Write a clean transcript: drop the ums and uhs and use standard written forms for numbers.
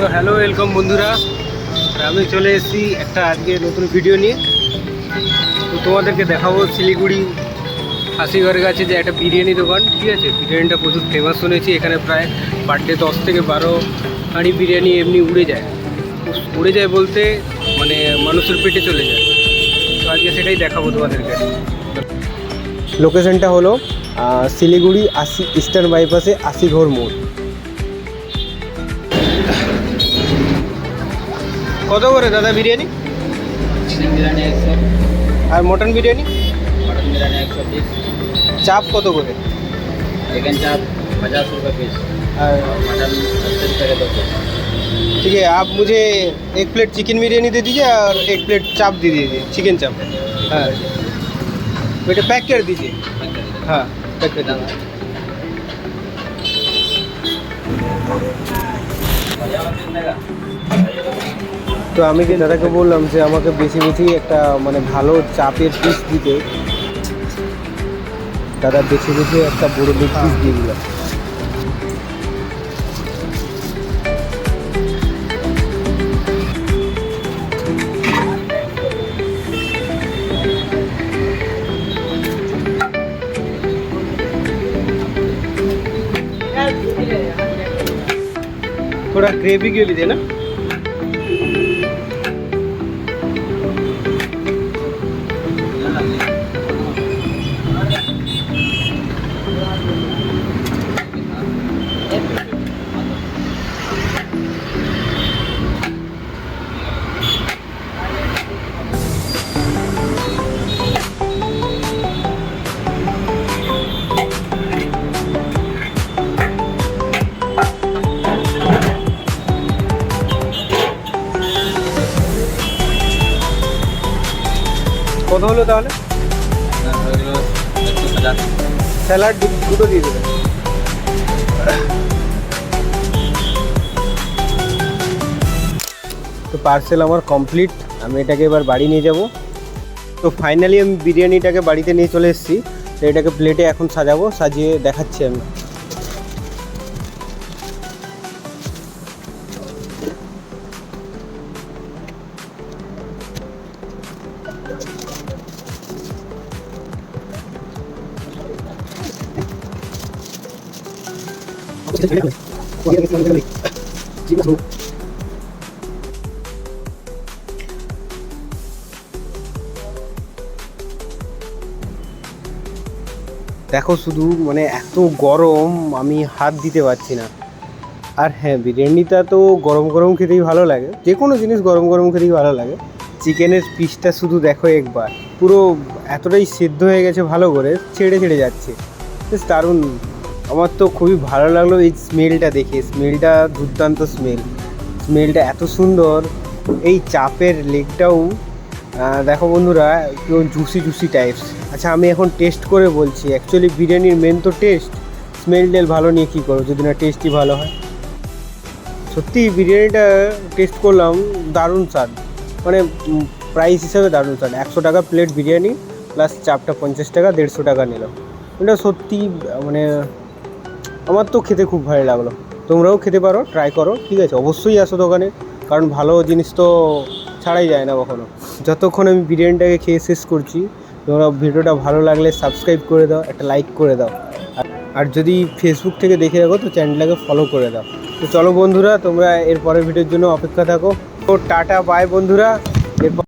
তো hello welcome বন্ধুরা, আমি চলে এসেছি একটা আজকে নতুন ভিডিও নিয়ে। তো তোমাদেরকে দেখাবো শিলিগুড়ি হাসিঘরের কাছে যে একটা বিরিয়ানি দোকান, ঠিক আছে। বিরিয়ানিটা প্রচুর ফেমাস শুনেছি, এখানে প্রায় পার ডে 10 থেকে 12 হাঁড়ি বিরিয়ানি এমনি উড়ে যায়। উড়ে যায় বলতে মানে মানুষের পেটে চলে যায়। তো আজকে সেটাই দেখাবো তোমাদেরকে। লোকেশনটা হলো শিলিগুড়ি ইস্টার্ন বাইপাসে আশিঘর মোড়। কত করে দাদা বিরিয়ানি? চিকেন বিরিয়ানি 100, আর মটন বিরিয়ানি? मटन बिरयानी 120, চাপ কত করে? चिकन चाप 50 रुपये पीस और और मटन 80 रुपये के 2 पीस। ठीक है, आप मुझे एक प्लेट चिकन बिरयानी दे दीजिए और एक प्लेट चाप दे दीजिए, चिकन चाप। हाँ बेटा पैक कर दीजिए। हाँ पैक कर दीजिए। তো আমি কি দাদাকে বললাম যে আমাকে বেশি বেশি একটা মানে ভালো চাপের পিস দিতে। দাদা বেশি বেশি একটা বড় লেগ পিস দিয়ে দিলাম। थोड़ा ग्रेवी के भी देना। কত হলো তাহলে? 150। স্যালাড দুটো দিয়ে দেবেন। তো পার্সেল আমার কমপ্লিট, আমি এটাকে এবার বাড়ি নিয়ে যাব। তো ফাইনালি আমি বিরিয়ানিটাকে বাড়িতে নিয়ে চলে এসেছি। তো এটাকে প্লেটে এখন সাজাবো, সাজিয়ে দেখাচ্ছি আমি। দেখো শুধু মানে এত গরম, আমি হাত দিতে পারছি না। আর হ্যাঁ, বিরিয়ানিটা তো গরম গরম খেতেই ভালো লাগে, যে কোনো জিনিস গরম গরম খেতেই ভালো লাগে। চিকেনের পিসটা শুধু দেখো একবার, পুরো এতটাই সেদ্ধ হয়ে গেছে, ভালো করে ছেড়ে ছেড়ে যাচ্ছে, বেশ দারুণ। আমার তো খুবই ভালো লাগলো এই স্মেলটা দেখে, স্মেলটা দুর্দান্ত স্মেলটা এত সুন্দর। এই চাপের লেগটাও দেখো বন্ধুরা, কেউ জুসি টাইপস। আচ্ছা আমি এখন টেস্ট করে বলছি, অ্যাকচুয়ালি বিরিয়ানির মেন তো টেস্ট। স্মেল ভালো নিয়ে কী করো যদি না টেস্টই ভালো হয়। সত্যি বিরিয়ানিটা টেস্ট করলাম, দারুণ স্বাদ, মানে প্রাইস হিসাবে দারুণ স্বাদ। 100 টাকা প্লেট বিরিয়ানি প্লাস চাপটা 50 টাকা, 150 টাকা নিল। এটা সত্যি মানে আমার তো খেতে খুব ভালো লাগলো। তোমরাও খেতে পারো, ট্রাই করো, ঠিক আছে। অবশ্যই আসো দোকানে, কারণ ভালো জিনিস তো ছাড়াই যায় না কখনো। যতক্ষণ আমি বিরিয়ানিটাকে খেয়ে শেষ করছি, তোমরা ভিডিওটা ভালো লাগলে সাবস্ক্রাইব করে দাও, একটা লাইক করে দাও। আর যদি ফেসবুক থেকে দেখে রাখো তো চ্যানেলটাকে ফলো করে দাও। তো চলো বন্ধুরা, তোমরা এর পরের ভিডিওর জন্য অপেক্ষা থাকো। তো টাটা বাই বন্ধুরা। এরপর